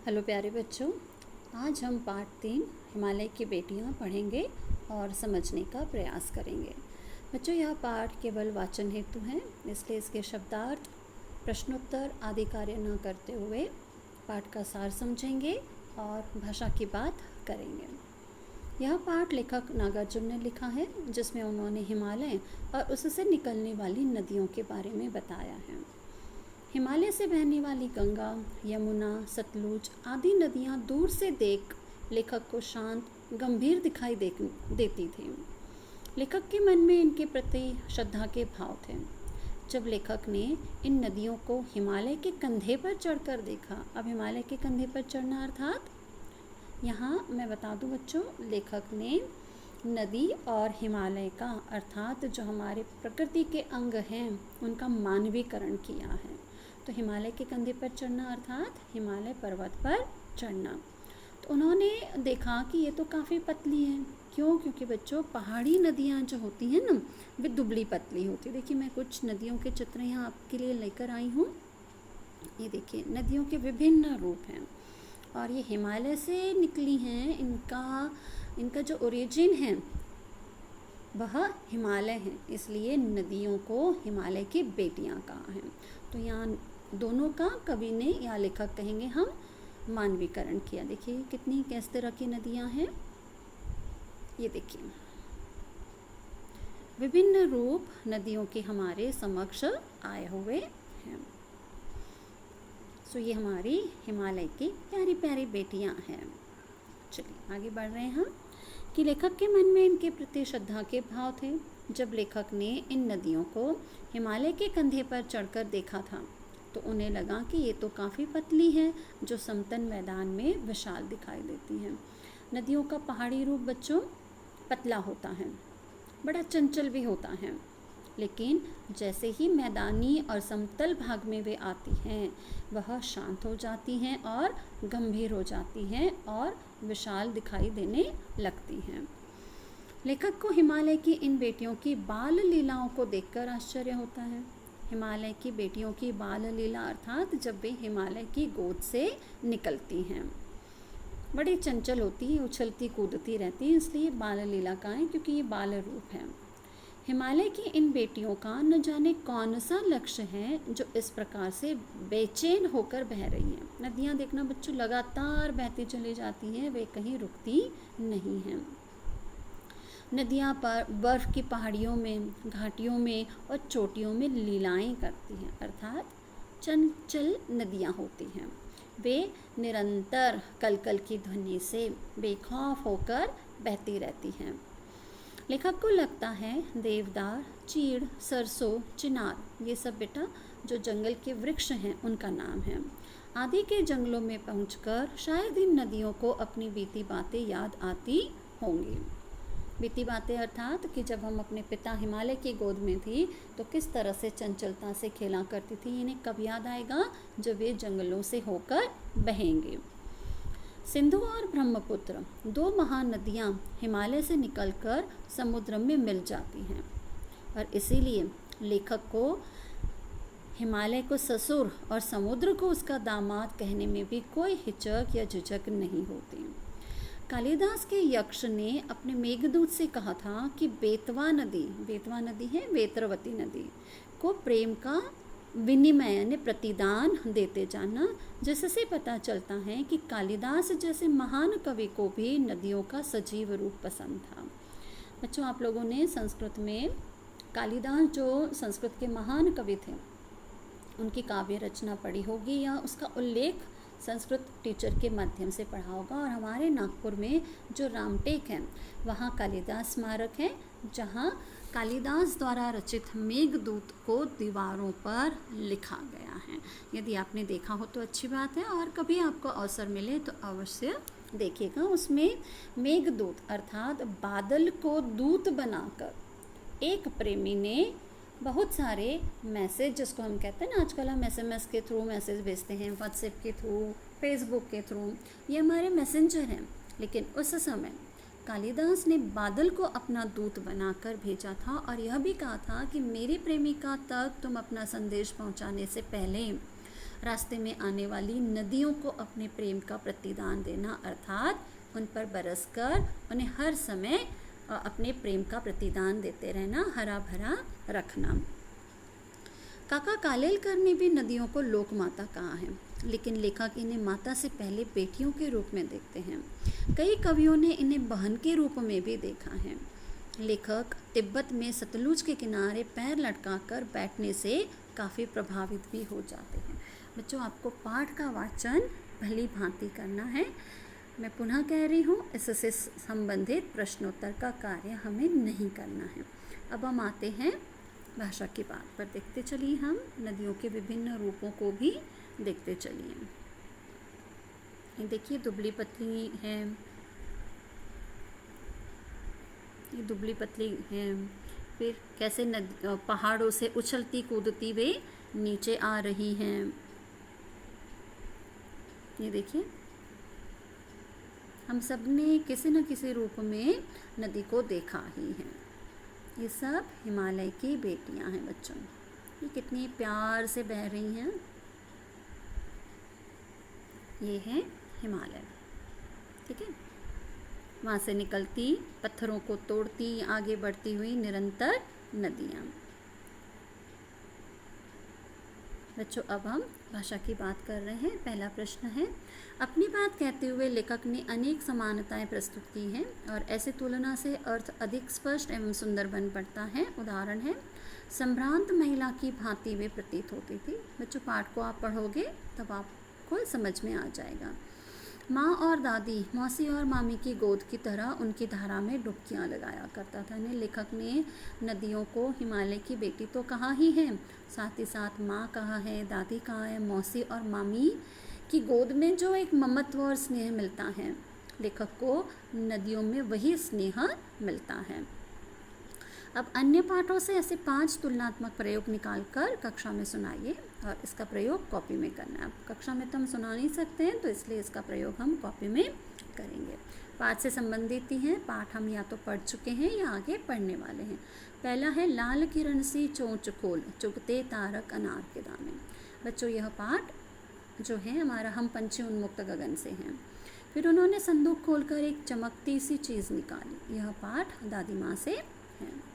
Hello प्यारे बच्चों, आज हम पाठ 3 हिमालय की बेटियां पढ़ेंगे और समझने का प्रयास करेंगे। बच्चों, यह पाठ केवल वाचन हेतु है, इसलिए इसके शब्दार्थ, प्रश्नोत्तर आदि कार्य न करते हुए पाठ का सार समझेंगे और भाषा की बात करेंगे। यह पाठ लेखक नागार्जुन ने लिखा है, जिसमें उन्होंने हिमालय और उससे निकलने वाली नदियों के बारे में बताया है। हिमालय से बहने वाली गंगा, यमुना, सतलुज आदि नदियाँ दूर से देख लेखक को शांत, गंभीर दिखाई देती थी। लेखक के मन में इनके प्रति श्रद्धा के भाव थे। जब लेखक ने इन नदियों को हिमालय के कंधे पर चढ़कर देखा, अब हिमालय के कंधे पर चढ़ना अर्थात, यहाँ मैं बता दूं बच्चों, लेखक ने नदी और हिमालय का अर्थात जो हमारे प्रकृति के अंग हैं उनका मानवीकरण किया है। तो हिमालय के कंधे पर चढ़ना अर्थात हिमालय पर्वत पर चढ़ना। तो उन्होंने देखा कि ये तो काफ़ी पतली है। क्यों? क्योंकि बच्चों, पहाड़ी नदियाँ जो होती हैं ना, वे दुबली पतली होती। देखिए, मैं कुछ नदियों के चित्र यहाँ आपके लिए लेकर आई हूँ। ये देखिए, नदियों के विभिन्न रूप हैं और ये हिमालय से निकली हैं। इनका जो ओरिजिन है वह हिमालय है, इसलिए नदियों को हिमालय की बेटियां कहा है। तो यहाँ दोनों का कवि ने या लेखक कहेंगे हम मानवीकरण किया। देखिए कितनी किस तरह की नदियां हैं। ये देखिए, विभिन्न रूप नदियों के हमारे समक्ष आए हुए हैं। सो ये हमारी हिमालय की प्यारी प्यारी बेटियां हैं। चलिए आगे बढ़ रहे हैं हम कि लेखक के मन में इनके प्रति श्रद्धा के भाव थे। जब लेखक ने इन नदियों को हिमालय के कंधे पर चढ़कर देखा था तो उन्हें लगा कि ये तो काफ़ी पतली है, जो समतल मैदान में विशाल दिखाई देती हैं। नदियों का पहाड़ी रूप बच्चों पतला होता है, बड़ा चंचल भी होता है, लेकिन जैसे ही मैदानी और समतल भाग में वे आती हैं वह शांत हो जाती हैं और गंभीर हो जाती हैं और विशाल दिखाई देने लगती हैं। लेखक को हिमालय की इन बेटियों की बाल लीलाओं को देखकर आश्चर्य होता है। हिमालय की बेटियों की बाल लीला अर्थात जब वे हिमालय की गोद से निकलती हैं, बड़ी चंचल होती है, उछलती कूदती रहती है, इसलिए बाल लीला का है, क्योंकि ये बाल रूप है। हिमालय की इन बेटियों का न जाने कौन सा लक्ष्य है जो इस प्रकार से बेचैन होकर बह रही हैं। नदियाँ देखना बच्चों लगातार बहती चली जाती हैं, वे कहीं रुकती नहीं हैं। नदियाँ पर बर्फ़ की पहाड़ियों में, घाटियों में और चोटियों में लीलाएं करती हैं, अर्थात चंचल नदियाँ होती हैं। वे निरंतर कलकल की ध्वनि से बेखौफ होकर बहती रहती हैं। लेखक को लगता है देवदार, चीड़, सरसों, चिनार, ये सब बेटा जो जंगल के वृक्ष हैं उनका नाम है, आदि के जंगलों में पहुंचकर शायद इन नदियों को अपनी बीती बातें याद आती होंगी। बीती बातें अर्थात कि जब हम अपने पिता हिमालय की गोद में थी तो किस तरह से चंचलता से खेला करती थी, इन्हें कब याद आएगा? जब वे जंगलों से होकर बहेंगे। सिंधु और ब्रह्मपुत्र, दो महानदियाँ हिमालय से निकलकर समुद्र में मिल जाती हैं और इसीलिए लेखक को हिमालय को ससुर और समुद्र को उसका दामाद कहने में भी कोई हिचक या झिझक नहीं होती। कालिदास के यक्ष ने अपने मेघदूत से कहा था कि बेतवा नदी है वेत्रवती नदी को प्रेम का विनिमय यानी प्रतिदान देते जाना, जिससे पता चलता है कि कालिदास जैसे महान कवि को भी नदियों का सजीव रूप पसंद था। बच्चों, आप लोगों ने संस्कृत में कालिदास जो संस्कृत के महान कवि थे उनकी काव्य रचना पढ़ी होगी या उसका उल्लेख संस्कृत टीचर के माध्यम से पढ़ा होगा। और हमारे नागपुर में जो रामटेक है वहाँ कालिदास स्मारक है, जहाँ कालिदास द्वारा रचित मेघदूत को दीवारों पर लिखा गया है। यदि आपने देखा हो तो अच्छी बात है, और कभी आपको अवसर मिले तो अवश्य देखिएगा। उसमें मेघदूत अर्थात बादल को दूत बनाकर एक प्रेमी ने बहुत सारे मैसेज, जिसको हम कहते हैं ना, आजकल हम SMS के थ्रू मैसेज भेजते हैं, व्हाट्सएप के थ्रू, फेसबुक के थ्रू, ये हमारे मैसेंजर हैं। लेकिन उस समय कालिदास ने बादल को अपना दूत बनाकर भेजा था और यह भी कहा था कि मेरी प्रेमिका तक तुम अपना संदेश पहुंचाने से पहले रास्ते में आने वाली नदियों को अपने प्रेम का प्रतिदान देना, अर्थात उन पर बरसकर उन्हें हर समय अपने प्रेम का प्रतिदान देते रहना, हरा भरा रखना। काका कालेलकर ने भी नदियों को लोक माता कहा है, लेकिन लेखक इन्हें माता से पहले बेटियों के रूप में देखते हैं। कई कवियों ने इन्हें बहन के रूप में भी देखा है। लेखक तिब्बत में सतलुज के किनारे पैर लटकाकर बैठने से काफ़ी प्रभावित भी हो जाते हैं। बच्चों, आपको पाठ का वाचन भली भांति करना है। मैं पुनः कह रही हूँ, इससे संबंधित प्रश्नोत्तर का कार्य हमें नहीं करना है। अब हम आते हैं भाषा की बात पर। देखते चलिए, हम नदियों के विभिन्न रूपों को भी देखते चलिए। ये देखिए, दुबली पतली है, ये दुबली पतली है। फिर कैसे पहाड़ों से उछलती कूदती वे नीचे आ रही हैं। ये देखिए, हम सब ने किसी न किसी रूप में नदी को देखा ही है। ये सब हिमालय की बेटियां हैं बच्चों। ये कितनी प्यार से बह रही हैं। ये है हिमालय, ठीक है। वहाँ से निकलती, पत्थरों को तोड़ती, आगे बढ़ती हुई निरंतर नदियाँ। बच्चों, अब हम भाषा की बात कर रहे हैं। पहला प्रश्न है, अपनी बात कहते हुए लेखक ने अनेक समानताएं प्रस्तुत की हैं और ऐसे तुलना से अर्थ अधिक स्पष्ट एवं सुंदर बन पड़ता है। उदाहरण है, संभ्रांत महिला की भांति वे प्रतीत होती थी। बच्चों, पाठ को आप पढ़ोगे तब आपको समझ में आ जाएगा। माँ और दादी, मौसी और मामी की गोद की तरह उनकी धारा में डुबकियाँ लगाया करता था। लेखक ने नदियों को हिमालय की बेटी तो कहा ही है, साथ ही साथ माँ कहा है, दादी कहा है, मौसी और मामी की गोद में जो एक ममत्व और स्नेह मिलता है, लेखक को नदियों में वही स्नेह मिलता है। अब अन्य पाठों से ऐसे 5 तुलनात्मक प्रयोग निकालकर कक्षा में सुनाइए और इसका प्रयोग कॉपी में करना है। अब कक्षा में तो हम सुना नहीं सकते हैं, तो इसलिए इसका प्रयोग हम कॉपी में करेंगे। पाठ से संबंधित ही हैं, पाठ हम या तो पढ़ चुके हैं या आगे पढ़ने वाले हैं। पहला है, लाल किरण सी चोंच खोल, चुगते तारक अनार के दाने। बच्चों, यह पाठ जो है हमारा हम पंछी उन्मुक्त गगन से हैं। फिर उन्होंने संदूक खोलकर एक चमकती सी चीज़ निकाली। यह पाठ दादी माँ से है।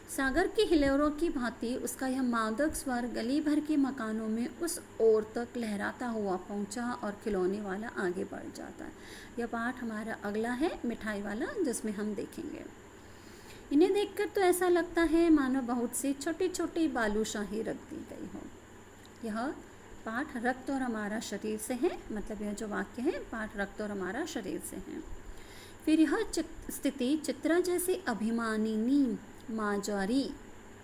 सागर की हिलोरों की भांति उसका यह मादक स्वर गली भर के मकानों में उस ओर तक लहराता हुआ पहुंचा और खिलौने वाला आगे बढ़ जाता है। यह पाठ हमारा अगला है, मिठाई वाला, जिसमें हम देखेंगे। इन्हें देखकर तो ऐसा लगता है मानो बहुत सी छोटी छोटी बालूशाही रख दी गई हो। यह पाठ रक्त और हमारा शरीर से है, मतलब यह जो वाक्य है पाठ रक्त और हमारा शरीर से है। फिर यह स्थिति चित्रा जैसी अभिमानिनी माजारी,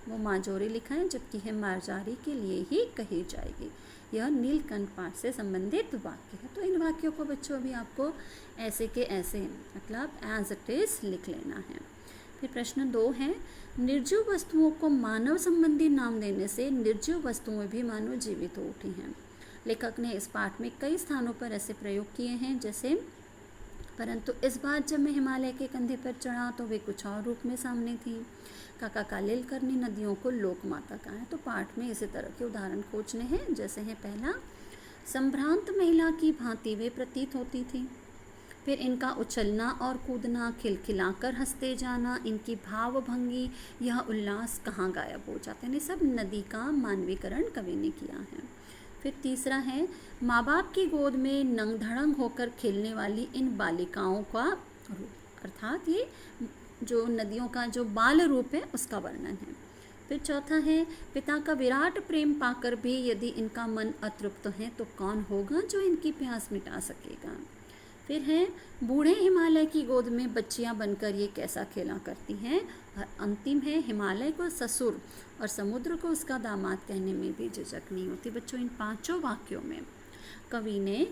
वो माजोरी लिखा है जबकि है माजारी के लिए ही कही जाएगी। यह नीलकंठ पाठ से संबंधित वाक्य है। तो इन वाक्यों को बच्चों अभी आपको ऐसे के ऐसे, मतलब एज इट इज लिख लेना है। फिर प्रश्न 2 है, निर्जीव वस्तुओं को मानव संबंधी नाम देने से निर्जीव वस्तुएं भी मानो जीवित हो उठी हैं। लेखक ने इस पाठ में कई स्थानों पर ऐसे प्रयोग किए हैं, जैसे परंतु इस बार जब मैं हिमालय के कंधे पर चढ़ा तो वे कुछ और रूप में सामने थी। काका कालेलकर ने नदियों को लोक माता कहा है। तो पाठ में इसी तरह के उदाहरण खोजने हैं, जैसे है पहला, संभ्रांत महिला की भांति वे प्रतीत होती थी। फिर इनका उछलना और कूदना, खिलखिलाकर हंसते जाना, इनकी भावभंगी, यह उल्लास कहाँ गायब हो जाते हैं। ये सब नदी का मानवीकरण कवि ने किया है। फिर तीसरा है, माँ बाप की गोद में नंग धड़ंग होकर खेलने वाली इन बालिकाओं का रूप, अर्थात ये जो नदियों का जो बाल रूप है उसका वर्णन है। फिर चौथा है, पिता का विराट प्रेम पाकर भी यदि इनका मन अतृप्त है तो कौन होगा जो इनकी प्यास मिटा सकेगा। फिर है, बूढ़े हिमालय की गोद में बच्चियां बनकर ये कैसा खेला करती हैं। और अंतिम है, हिमालय को ससुर और समुद्र को उसका दामाद कहने में भी झिझक नहीं होती। बच्चों, इन 5 वाक्यों में कवि ने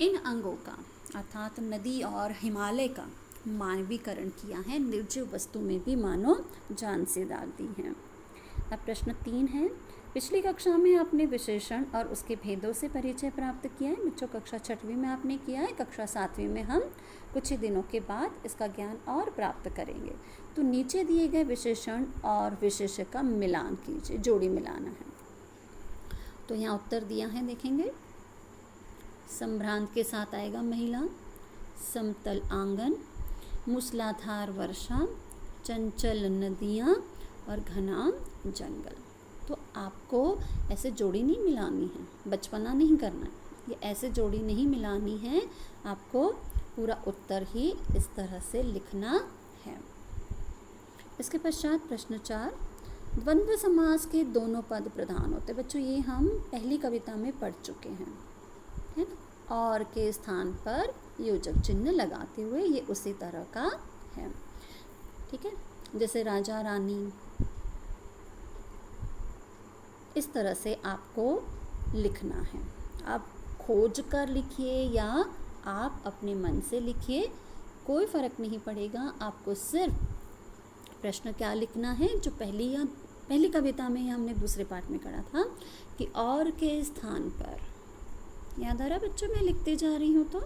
इन अंगों का, अर्थात नदी और हिमालय का मानवीकरण किया है, निर्जीव वस्तु में भी मानो जान से दाग दी है। अब प्रश्न 3 है, पिछली कक्षा में आपने विशेषण और उसके भेदों से परिचय प्राप्त किया है। बच्चों, कक्षा 6वीं में आपने किया है, कक्षा 7वीं में हम कुछ ही दिनों के बाद इसका ज्ञान और प्राप्त करेंगे। तो नीचे दिए गए विशेषण और विशेष्य का मिलान कीजिए, जोड़ी मिलाना है। तो यहाँ उत्तर दिया है, देखेंगे। संभ्रांत के साथ आएगा महिला, समतल आंगन, मूसलाधार वर्षा, चंचल नदियाँ और घना जंगल। तो आपको ऐसे जोड़ी नहीं मिलानी है, बचपना नहीं करना है, ये ऐसे जोड़ी नहीं मिलानी है, आपको पूरा उत्तर ही इस तरह से लिखना है। इसके पश्चात प्रश्न 4, द्वंद्व समास के दोनों पद प्रधान होते। बच्चों ये हम पहली कविता में पढ़ चुके हैं, है ना। और के स्थान पर योजक चिन्ह लगाते हुए ये उसी तरह का है, ठीक है। जैसे राजा रानी, इस तरह से आपको लिखना है। आप खोज कर लिखिए या आप अपने मन से लिखिए, कोई फ़र्क नहीं पड़ेगा। आपको सिर्फ प्रश्न क्या लिखना है, जो पहली कविता में ही हमने दूसरे पार्ट में करा था कि और के स्थान पर, याद आ रहा बच्चों, मैं लिखते जा रही हूँ, तो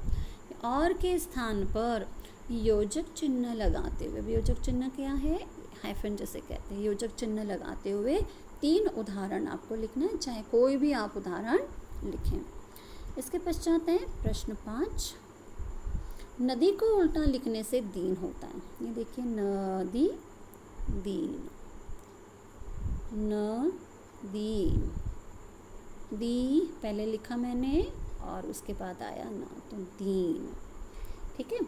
और के स्थान पर योजक चिन्ह लगाते हुए, योजक चिन्ह क्या है, हाइफन जैसे कहते हैं, योजक चिन्ह लगाते हुए 3 उदाहरण आपको लिखना है, चाहे कोई भी आप उदाहरण लिखें। इसके पश्चात है प्रश्न 5, नदी को उल्टा लिखने से दीन होता है। ये देखिए, नदी, दीन, न दी, दी पहले लिखा मैंने और उसके बाद आया ना, तो दीन, ठीक है।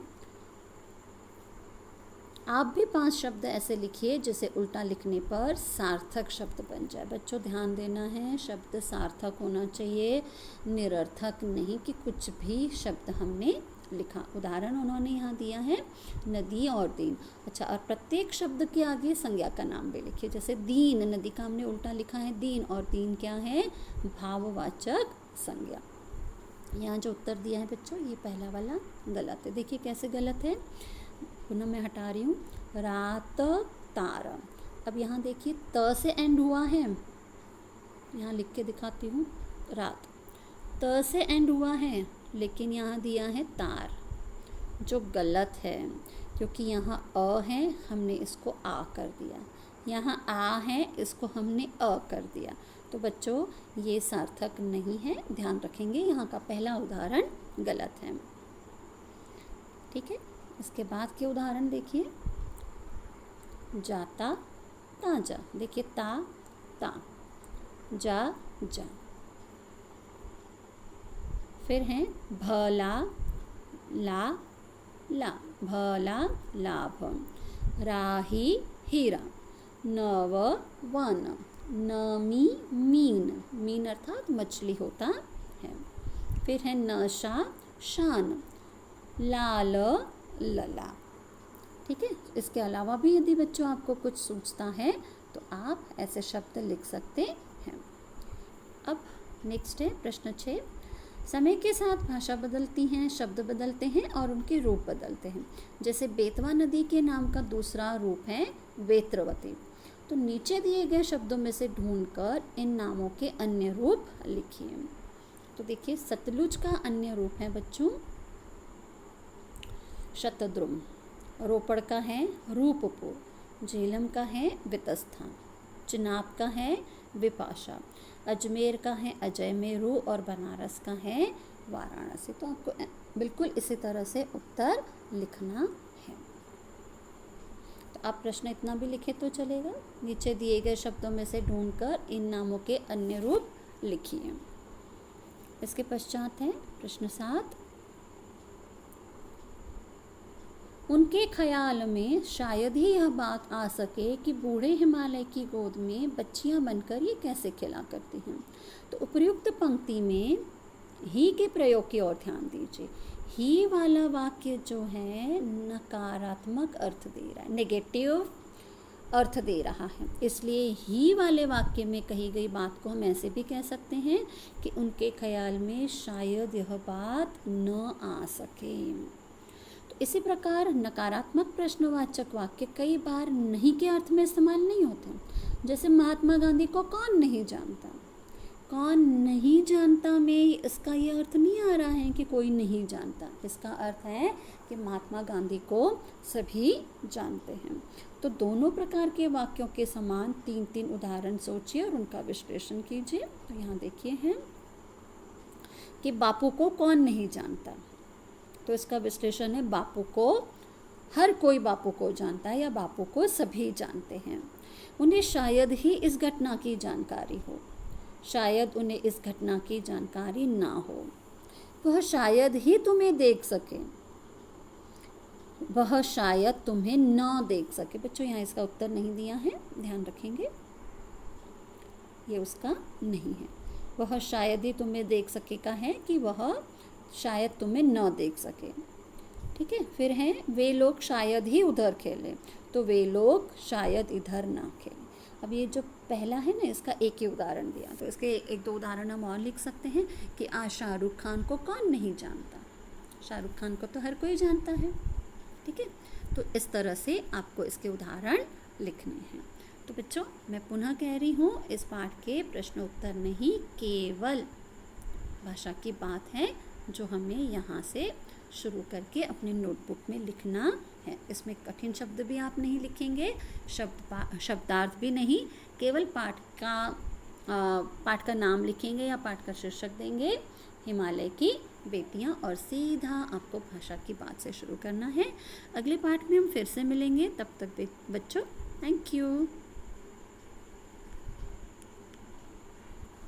आप भी 5 शब्द ऐसे लिखिए जिसे उल्टा लिखने पर सार्थक शब्द बन जाए। बच्चों ध्यान देना है, शब्द सार्थक होना चाहिए, निरर्थक नहीं कि कुछ भी शब्द हमने लिखा। उदाहरण उन्होंने यहाँ दिया है नदी और दीन। अच्छा, और प्रत्येक शब्द के आगे संज्ञा का नाम भी लिखिए। जैसे दीन, नदी का हमने उल्टा लिखा है दीन, और दीन क्या है, भाववाचक संज्ञा। यहाँ जो उत्तर दिया है बच्चों, ये पहला वाला गलत है। देखिए कैसे गलत है, पुनः मैं हटा रही हूँ, रात तारा। अब यहाँ देखिए त से एंड हुआ है, यहाँ लिख के दिखाती हूँ, रात त से एंड हुआ है, लेकिन यहाँ दिया है तार, जो गलत है, क्योंकि यहाँ अ है, हमने इसको आ कर दिया, यहाँ आ है, इसको हमने अ कर दिया। तो बच्चों ये सार्थक नहीं है, ध्यान रखेंगे, यहाँ का पहला उदाहरण गलत है, ठीक है। इसके बाद के उदाहरण देखिए, जाता ताजा, देखिए ता ता, जा जा। फिर है भला ला ला, भला लाभ, राही हीरा, नव वन, नमी मीन, मीन अर्थात मछली होता है। फिर है नशा शान, लाल लला, ठीक है। इसके अलावा भी यदि बच्चों आपको कुछ सूझता है तो आप ऐसे शब्द लिख सकते हैं। अब नेक्स्ट है प्रश्न 6, समय के साथ भाषा बदलती हैं, शब्द बदलते हैं और उनके रूप बदलते हैं। जैसे बेतवा नदी के नाम का दूसरा रूप है वेत्रवती। तो नीचे दिए गए शब्दों में से ढूंढकर इन नामों के अन्य रूप लिखिए। तो देखिए, सतलुज का अन्य रूप है बच्चों शतद्रुम, रोपड़ का है रूपपुर, झेलम का है वितस्था, चिनाब का है विपाशा, अजमेर का है अजय मेरू और बनारस का है वाराणसी। तो आपको बिल्कुल इसी तरह से उत्तर लिखना है। तो आप प्रश्न इतना भी लिखे तो चलेगा, नीचे दिए गए शब्दों में से ढूंढकर इन नामों के अन्य रूप लिखिए। इसके पश्चात है प्रश्न 7, उनके ख्याल में शायद ही यह बात आ सके कि बूढ़े हिमालय की गोद में बच्चियां बनकर ये कैसे खेला करती हैं। तो उपयुक्त पंक्ति में ही के प्रयोग की ओर ध्यान दीजिए। ही वाला वाक्य जो है नकारात्मक अर्थ दे रहा है, नेगेटिव अर्थ दे रहा है, इसलिए ही वाले वाक्य में कही गई बात को हम ऐसे भी कह सकते हैं कि उनके ख्याल में शायद यह बात न आ सके। इसी प्रकार नकारात्मक प्रश्नवाचक वाक्य कई बार नहीं के अर्थ में इस्तेमाल नहीं होते। जैसे महात्मा गांधी को कौन नहीं जानता, कौन नहीं जानता में इसका ये अर्थ नहीं आ रहा है कि कोई नहीं जानता। इसका अर्थ है कि महात्मा गांधी को सभी जानते हैं। तो दोनों प्रकार के वाक्यों के समान 3-3 उदाहरण सोचिए और उनका विश्लेषण कीजिए। तो यहाँ देखिए हैं कि बापू को कौन नहीं जानता, तो इसका विश्लेषण है बापू को हर कोई बापू को जानता है या बापू को सभी जानते हैं। उन्हें शायद ही इस घटना की जानकारी हो, शायद उन्हें इस घटना की जानकारी ना हो। वह शायद ही तुम्हें देख सके, वह शायद तुम्हें न देख सके। बच्चों यहाँ इसका उत्तर नहीं दिया है, ध्यान रखेंगे, ये उसका नहीं है। वह शायद ही तुम्हें देख सके का है कि वह शायद तुम्हें न देख सके। ठीक है, फिर है वे लोग शायद ही उधर खेले, तो वे लोग शायद इधर ना खेले। अब ये जो पहला है ना, इसका एक ही उदाहरण दिया, तो इसके 1-2 उदाहरण हम और लिख सकते हैं कि आज शाहरुख खान को कौन नहीं जानता। शाहरुख खान को तो हर कोई जानता है। ठीक है, तो इस तरह से आपको इसके उदाहरण लिखने हैं। तो बच्चों मैं पुनः कह रही हूँ, इस पाठ के प्रश्न उत्तर नहीं, केवल भाषा की बात है जो हमें यहाँ से शुरू करके अपने नोटबुक में लिखना है। इसमें कठिन शब्द भी आप नहीं लिखेंगे, शब्दार्थ भी नहीं, केवल पाठ का नाम लिखेंगे या पाठ का शीर्षक देंगे हिमालय की बेटियां, और सीधा आपको भाषा की बात से शुरू करना है। अगले पाठ में हम फिर से मिलेंगे, तब तक बच्चों थैंक यू।